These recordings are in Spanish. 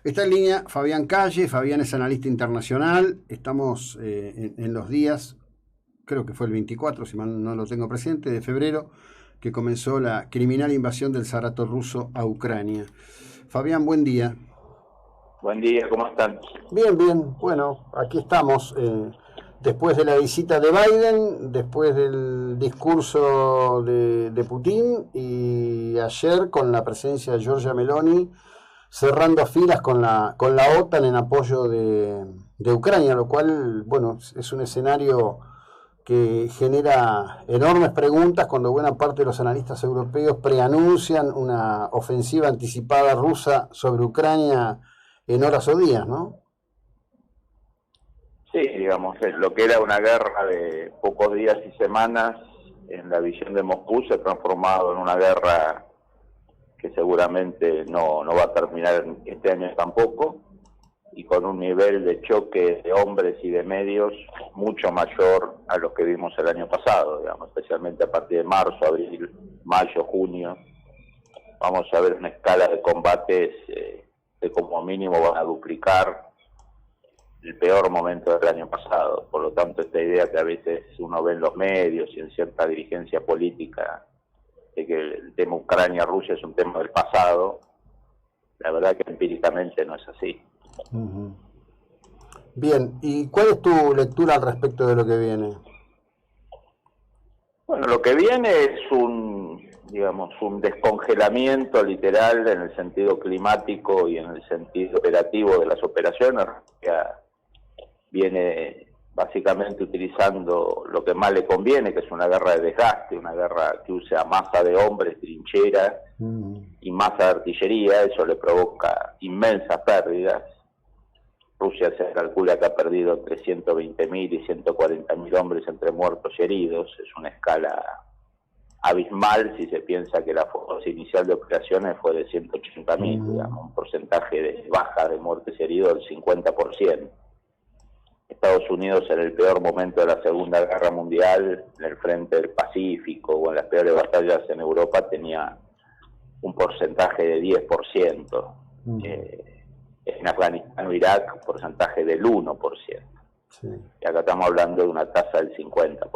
Está en línea Fabián Calle. Fabián es analista internacional. Estamos en los días, creo que fue el 24, si mal no lo tengo presente, de febrero, que comenzó la criminal invasión del Saratov ruso a Ucrania. Fabián, buen día. Buen día, ¿cómo están? Bien, bien. Bueno, aquí estamos. Después de la visita de Biden, después del discurso de Putin y ayer con la presencia de Giorgia Meloni, cerrando filas con la OTAN en apoyo de Ucrania, lo cual, bueno, es un escenario que genera enormes preguntas cuando buena parte de los analistas europeos preanuncian una ofensiva anticipada rusa sobre Ucrania en horas o días, ¿no? Sí, digamos, lo que era una guerra de pocos días y semanas, en la visión de Moscú se ha transformado en una guerra que seguramente no va a terminar este año tampoco, y con un nivel de choque de hombres y de medios mucho mayor a lo que vimos el año pasado, digamos, especialmente a partir de marzo, abril, mayo, junio. Vamos a ver una escala de combates que como mínimo van a duplicar el peor momento del año pasado. Por lo tanto, esta idea que a veces uno ve en los medios y en cierta dirigencia política de que el tema Ucrania-Rusia es un tema del pasado, la verdad que empíricamente no es así. Uh-huh. Bien, ¿y cuál es tu lectura al respecto de lo que viene? Bueno, lo que viene es un descongelamiento literal en el sentido climático y en el sentido operativo de las operaciones. Ya viene básicamente utilizando lo que más le conviene, que es una guerra de desgaste, una guerra que usa masa de hombres, trincheras y masa de artillería. Eso le provoca inmensas pérdidas. Rusia se calcula que ha perdido entre 120.000 y 140.000 hombres entre muertos y heridos. Es una escala abismal si se piensa que la fuerza inicial de operaciones fue de 180.000, digamos, un porcentaje de baja de muertes y heridos del 50%. Estados Unidos en el peor momento de la Segunda Guerra Mundial, en el frente del Pacífico o en las peores batallas en Europa, tenía un porcentaje de 10%. En Afganistán o Irak, un porcentaje del 1%. Sí. Y acá estamos hablando de una tasa del 50%.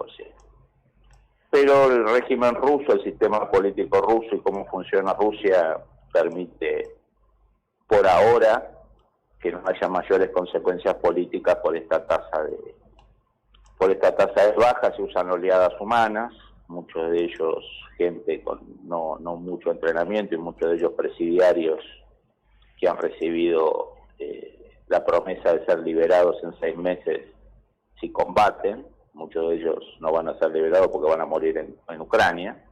Pero el régimen ruso, el sistema político ruso y cómo funciona Rusia permite, por ahora, que no haya mayores consecuencias políticas por esta tasa de baja. Se usan oleadas humanas, muchos de ellos gente con no mucho entrenamiento y muchos de ellos presidiarios que han recibido la promesa de ser liberados en 6 meses si combaten. Muchos de ellos no van a ser liberados porque van a morir en Ucrania.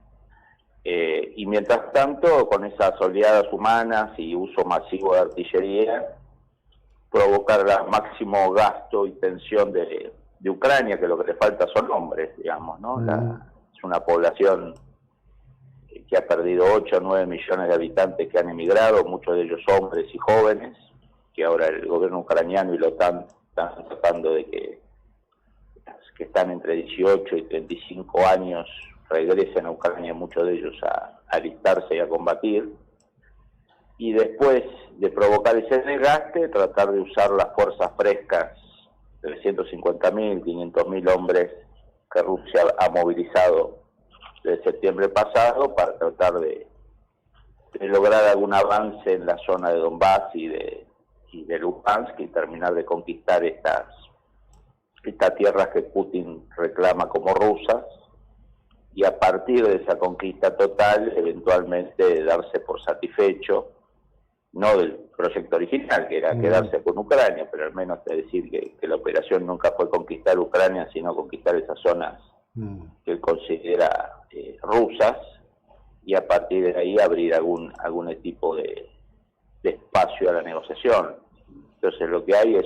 Y mientras tanto, con esas oleadas humanas y uso masivo de artillería, provocar el máximo gasto y tensión de Ucrania, que lo que le falta son hombres, digamos, ¿no? Es una población que ha perdido 8 o 9 millones de habitantes que han emigrado, muchos de ellos hombres y jóvenes, que ahora el gobierno ucraniano y la OTAN están tratando de que están entre 18 y 35 años regresen a Ucrania, muchos de ellos a alistarse y a combatir. Y después de provocar ese desgaste, tratar de usar las fuerzas frescas, 350.000, 500.000 hombres que Rusia ha movilizado desde septiembre pasado para tratar de lograr algún avance en la zona de Donbass y de Luhansk y terminar de conquistar estas tierras que Putin reclama como rusas, y a partir de esa conquista total eventualmente darse por satisfecho, no del proyecto original, que era quedarse con Ucrania, pero al menos decir que la operación nunca fue conquistar Ucrania, sino conquistar esas zonas que él considera rusas, y a partir de ahí abrir algún tipo de espacio a la negociación. Entonces lo que hay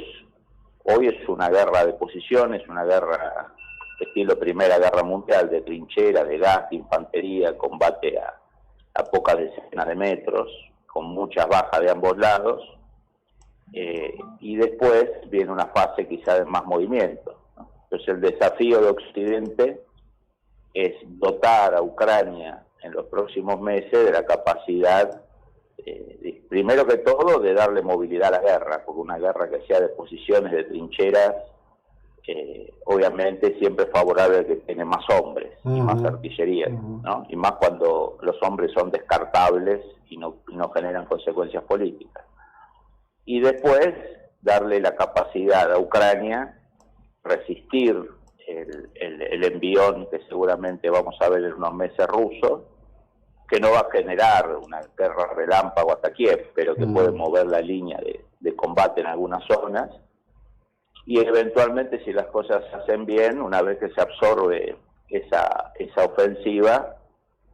hoy es una guerra de posiciones, una guerra estilo Primera Guerra Mundial, de trinchera, de gas, de infantería, combate a pocas decenas de metros, con muchas bajas de ambos lados, y después viene una fase quizá de más movimiento, ¿no? Entonces el desafío de Occidente es dotar a Ucrania en los próximos meses de la capacidad primero que todo, de darle movilidad a la guerra, porque una guerra que sea de posiciones, de trincheras, obviamente siempre es favorable al que tiene más hombres y más artillería, ¿no? Y más cuando los hombres son descartables y no generan consecuencias políticas. Y después darle la capacidad a Ucrania resistir el envión que seguramente vamos a ver en unos meses ruso, que no va a generar una guerra relámpago hasta Kiev, pero que puede mover la línea de combate en algunas zonas, y eventualmente, si las cosas se hacen bien, una vez que se absorbe esa ofensiva,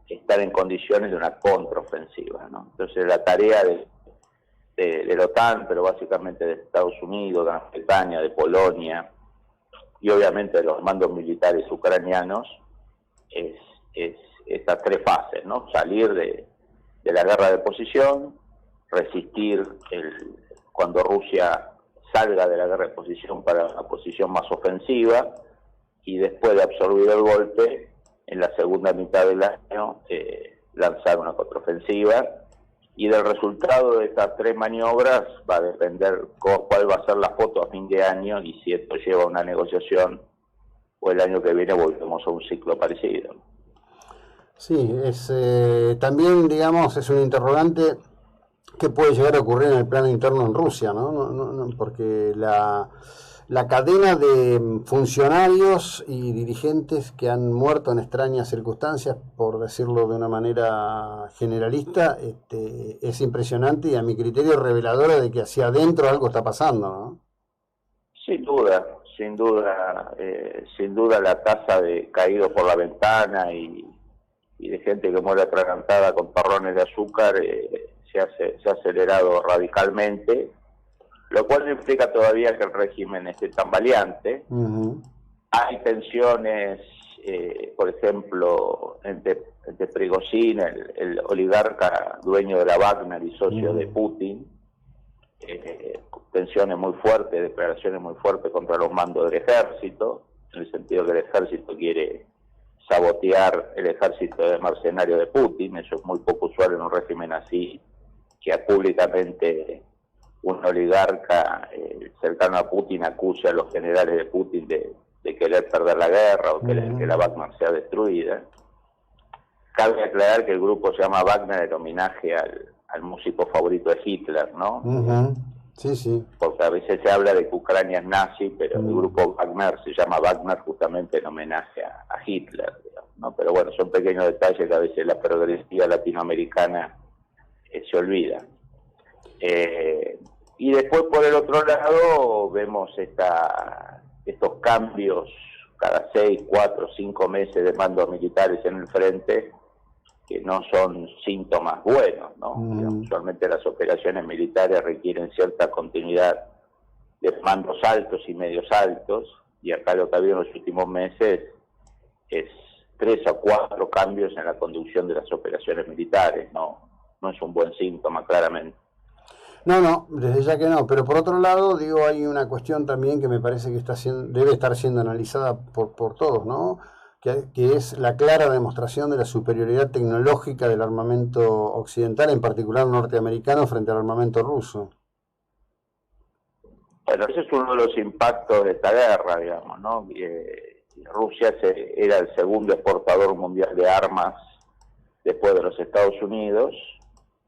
estar en condiciones de una contraofensiva, ¿no? Entonces la tarea de la OTAN, pero básicamente de Estados Unidos, de Gran Bretaña, de Polonia, y obviamente de los mandos militares ucranianos, es estas tres fases, ¿no? Salir de la guerra de posición, resistir cuando Rusia salga de la guerra de posición para una posición más ofensiva, y después de absorber el golpe, en la segunda mitad del año, lanzar una contraofensiva. Y del resultado de estas tres maniobras va a depender cuál va a ser la foto a fin de año, y si esto lleva a una negociación o el año que viene volvemos a un ciclo parecido. Sí, también, digamos, es un interrogante que puede llegar a ocurrir en el plano interno en Rusia, ¿no? Porque la cadena de funcionarios y dirigentes que han muerto en extrañas circunstancias, por decirlo de una manera generalista, es impresionante y a mi criterio reveladora de que hacia adentro algo está pasando, ¿no? Sin duda, la tasa de caídos por la ventana y de gente que muere atragantada con parrones de azúcar se ha acelerado radicalmente, lo cual no implica todavía que el régimen esté tambaleante. Hay tensiones, por ejemplo, entre Prigozhin, el oligarca dueño de la Wagner y socio de Putin, tensiones muy fuertes, declaraciones muy fuertes contra los mandos del ejército, en el sentido que el ejército quiere sabotear el ejército de mercenarios de Putin. Eso es muy poco usual en un régimen así, que públicamente un oligarca cercano a Putin acuse a los generales de Putin de querer perder la guerra o querer que la Wagner sea destruida. Cabe aclarar que el grupo se llama Wagner en homenaje al músico favorito de Hitler, ¿no? Sí, sí. Porque a veces se habla de que Ucrania es nazi, pero el grupo Wagner se llama Wagner justamente en homenaje a Hitler, digamos, ¿no? Pero bueno, son pequeños detalles que a veces la progresividad latinoamericana se olvida. Y después, por el otro lado, vemos estos cambios cada 6, 4, 5 meses de mandos militares en el frente, que no son síntomas buenos, ¿no? Usualmente las operaciones militares requieren cierta continuidad de mandos altos y medios altos, y acá lo que ha habido en los últimos meses es 3 o 4 cambios en la conducción de las operaciones militares. No es un buen síntoma, claramente. No, desde ya que no, pero por otro lado, digo, hay una cuestión también que me parece que debe estar siendo analizada por todos, ¿no? Que es la clara demostración de la superioridad tecnológica del armamento occidental, en particular norteamericano, frente al armamento ruso. Bueno, ese es uno de los impactos de esta guerra, digamos, ¿no? Rusia era el segundo exportador mundial de armas después de los Estados Unidos.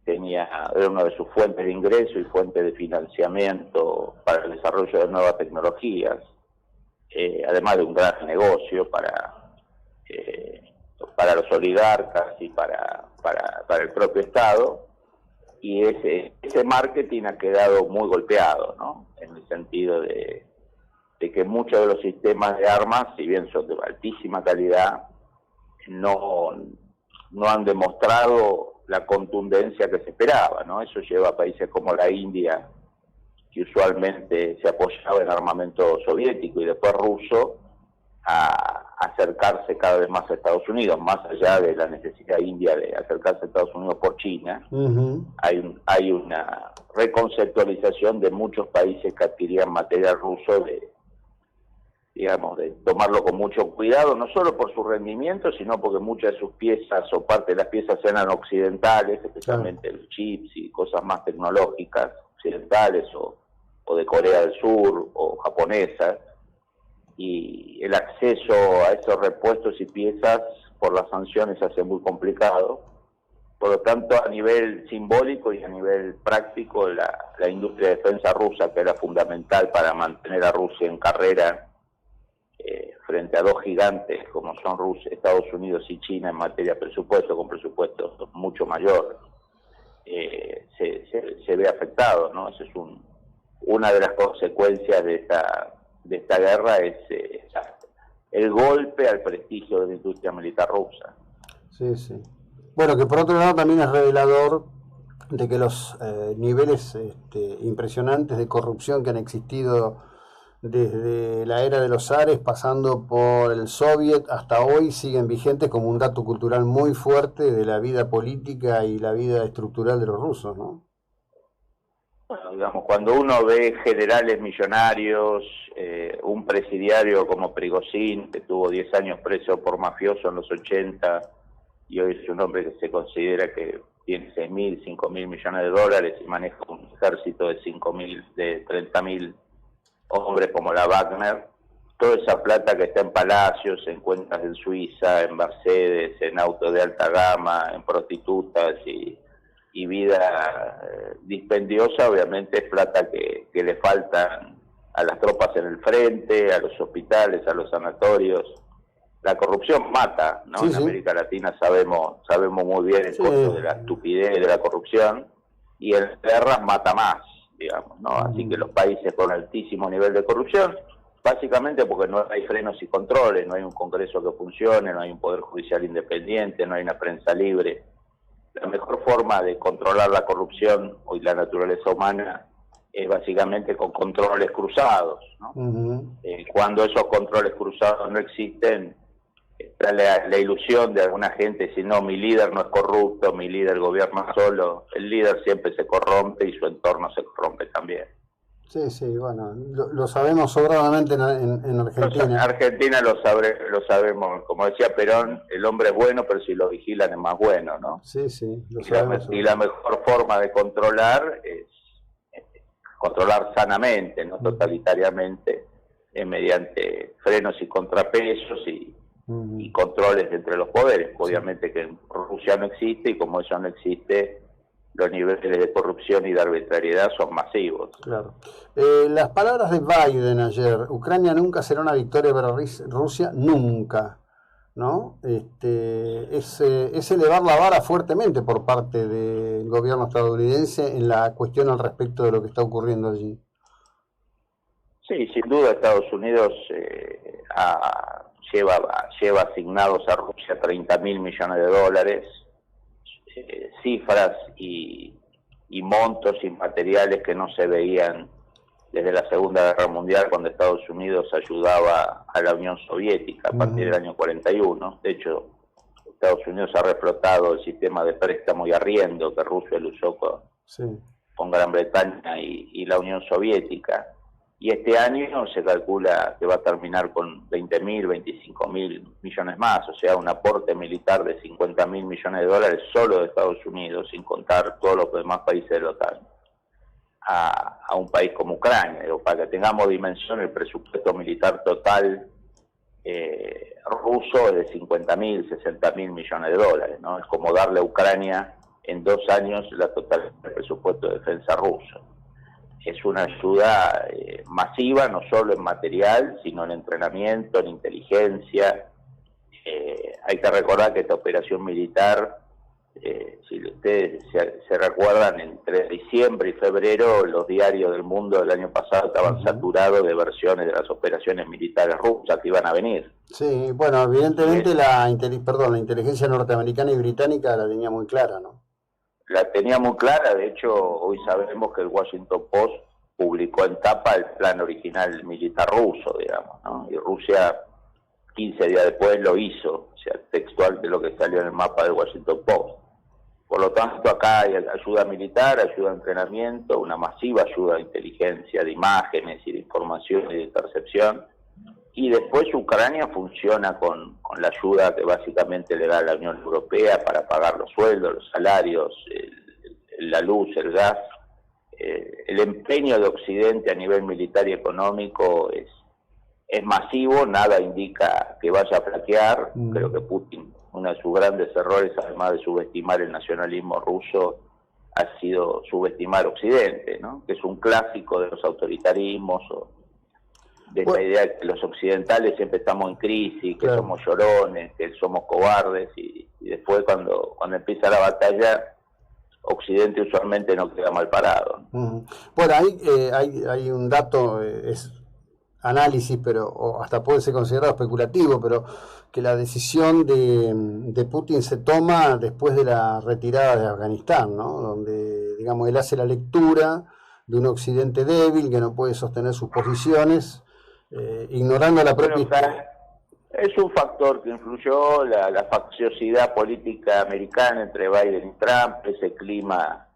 Era una de sus fuentes de ingreso y fuente de financiamiento para el desarrollo de nuevas tecnologías, además de un gran negocio para los oligarcas y para el propio Estado. Y ese marketing ha quedado muy golpeado, ¿no? En el sentido de que muchos de los sistemas de armas, si bien son de altísima calidad, no han demostrado la contundencia que se esperaba, ¿no? Eso lleva a países como la India, que usualmente se apoyaba en armamento soviético y después ruso, a acercarse cada vez más a Estados Unidos, más allá de la necesidad india de acercarse a Estados Unidos por China. Hay una reconceptualización de muchos países que adquirían material ruso digamos, de tomarlo con mucho cuidado, no solo por su rendimiento, sino porque muchas de sus piezas o parte de las piezas eran occidentales, especialmente los chips y cosas más tecnológicas, occidentales o de Corea del Sur o japonesas, y el acceso a esos repuestos y piezas por las sanciones se hace muy complicado. Por lo tanto, a nivel simbólico y a nivel práctico, la industria de defensa rusa, que era fundamental para mantener a Rusia en carrera frente a dos gigantes como son Rusia, Estados Unidos y China en materia de presupuesto, con presupuestos mucho mayores, se ve afectado, ¿no? Esa es una de las consecuencias de esta guerra, es el golpe al prestigio de la industria militar rusa. Sí, sí. Bueno, que por otro lado también es revelador de que los niveles impresionantes de corrupción que han existido desde la era de los zares, pasando por el soviet hasta hoy, siguen vigentes como un dato cultural muy fuerte de la vida política y la vida estructural de los rusos, ¿no? Bueno, digamos, cuando uno ve generales millonarios, un presidiario como Prigozhin, que tuvo 10 años preso por mafioso en los 80, y hoy es un hombre que se considera que tiene 6.000, 5.000 millones de dólares y maneja un ejército de 30.000 hombres como la Wagner, toda esa plata que está en palacios, en cuentas en Suiza, en Mercedes, en autos de alta gama, en prostitutas y vida dispendiosa, obviamente es plata que le faltan a las tropas en el frente, a los hospitales, a los sanatorios. La corrupción mata, ¿no? Sí, en América Latina sabemos muy bien el costo de la estupidez de la corrupción, y en guerras mata más, digamos, ¿no? Así que los países con altísimo nivel de corrupción, básicamente porque no hay frenos y controles, no hay un Congreso que funcione, no hay un Poder Judicial independiente, no hay una prensa libre. La mejor forma de controlar la corrupción y la naturaleza humana es básicamente con controles cruzados, ¿no? Cuando esos controles cruzados no existen, está la ilusión de alguna gente, si no, mi líder no es corrupto, mi líder gobierna solo. El líder siempre se corrompe y su entorno se corrompe también. Sí, sí, bueno, lo sabemos sobradamente en Argentina. Argentina lo sabemos, como decía Perón, el hombre es bueno, pero si lo vigilan es más bueno, ¿no? Sí, sí, lo sabemos. Y la mejor forma de controlar es controlar sanamente, no totalitariamente, mediante frenos y contrapesos y controles entre los poderes. Obviamente que en Rusia no existe, y como eso no existe, los niveles de corrupción y de arbitrariedad son masivos. Claro. Las palabras de Biden ayer: Ucrania nunca será una victoria para Rusia, nunca, ¿no? Es elevar la vara fuertemente por parte del gobierno estadounidense en la cuestión al respecto de lo que está ocurriendo allí. Sí, sin duda Estados Unidos lleva asignados a Rusia 30.000 millones de dólares, cifras y montos inmateriales que no se veían desde la Segunda Guerra Mundial, cuando Estados Unidos ayudaba a la Unión Soviética a partir del año 41. De hecho, Estados Unidos ha reflotado el sistema de préstamo y arriendo que Roosevelt usó con Gran Bretaña y la Unión Soviética. Y este año se calcula que va a terminar con 20.000, 25.000 millones más, o sea, un aporte militar de 50.000 millones de dólares solo de Estados Unidos, sin contar todos los demás países de la OTAN, a un país como Ucrania. Digo, para que tengamos dimensión, el presupuesto militar total ruso es de 50.000, 60.000 millones de dólares, ¿no? Es como darle a Ucrania en 2 años la totalidad del presupuesto de defensa ruso. Es una ayuda masiva, no solo en material, sino en entrenamiento, en inteligencia. Hay que recordar que esta operación militar, si ustedes se recuerdan, entre diciembre y febrero los diarios del mundo del año pasado estaban saturados de versiones de las operaciones militares rusas que iban a venir. Sí, bueno, evidentemente la inteligencia norteamericana y británica la tenía muy clara, ¿no? La tenía muy clara. De hecho, hoy sabemos que el Washington Post publicó en tapa el plan original militar ruso, digamos, ¿no? Y Rusia 15 días después lo hizo, o sea, textual de lo que salió en el mapa del Washington Post. Por lo tanto, acá hay ayuda militar, ayuda de entrenamiento, una masiva ayuda de inteligencia, de imágenes y de información y de intercepción, y después Ucrania funciona con la ayuda que básicamente le da la Unión Europea para pagar los sueldos, los salarios, la luz, el gas. El empeño de Occidente a nivel militar y económico es masivo, nada indica que vaya a flaquear. Creo que Putin, uno de sus grandes errores, además de subestimar el nacionalismo ruso, ha sido subestimar Occidente, ¿no? Que es un clásico de los autoritarismos, o de la idea de que los occidentales siempre estamos en crisis, que somos llorones, que somos cobardes, y después cuando empieza la batalla, Occidente usualmente no queda mal parado. Bueno, hay un dato, es análisis, pero hasta puede ser considerado especulativo, pero que la decisión de Putin se toma después de la retirada de Afganistán, ¿no? Donde, digamos, él hace la lectura de un Occidente débil que no puede sostener sus posiciones, ignorando la propia historia. Es un factor que influyó la facciosidad política americana entre Biden y Trump, ese clima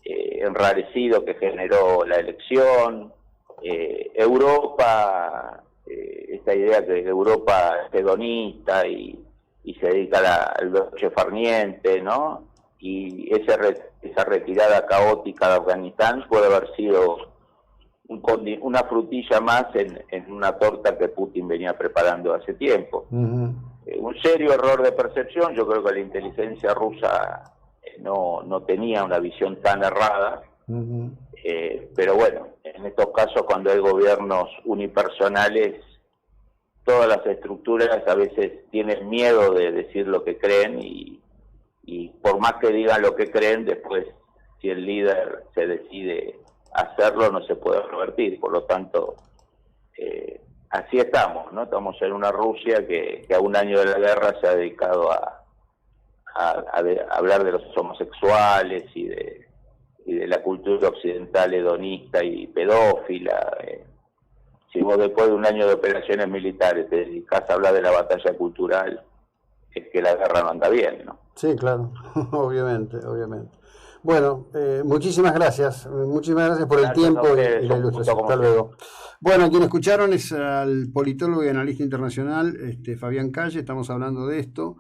enrarecido que generó la elección. Europa, esta idea que Europa es hedonista y se dedica al broche farniente, ¿no? Y esa retirada caótica de Afganistán puede haber sido una frutilla más en una torta que Putin venía preparando hace tiempo. Un serio error de percepción. Yo creo que la inteligencia rusa no tenía una visión tan errada, pero bueno, en estos casos cuando hay gobiernos unipersonales, todas las estructuras a veces tienen miedo de decir lo que creen, y por más que digan lo que creen, después si el líder se decide hacerlo no se puede revertir. Por lo tanto, así estamos, ¿no? Estamos en una Rusia que a un año de la guerra se ha dedicado a hablar de los homosexuales y de la cultura occidental hedonista y pedófila. Si vos después de un año de operaciones militares te dedicás a hablar de la batalla cultural, es que la guerra no anda bien, ¿no? Sí, claro, obviamente. Bueno, muchísimas gracias por el tiempo y la ilustración. Hasta luego. Bueno, quien escucharon es al politólogo y analista internacional Fabián Calle. Estamos hablando de esto.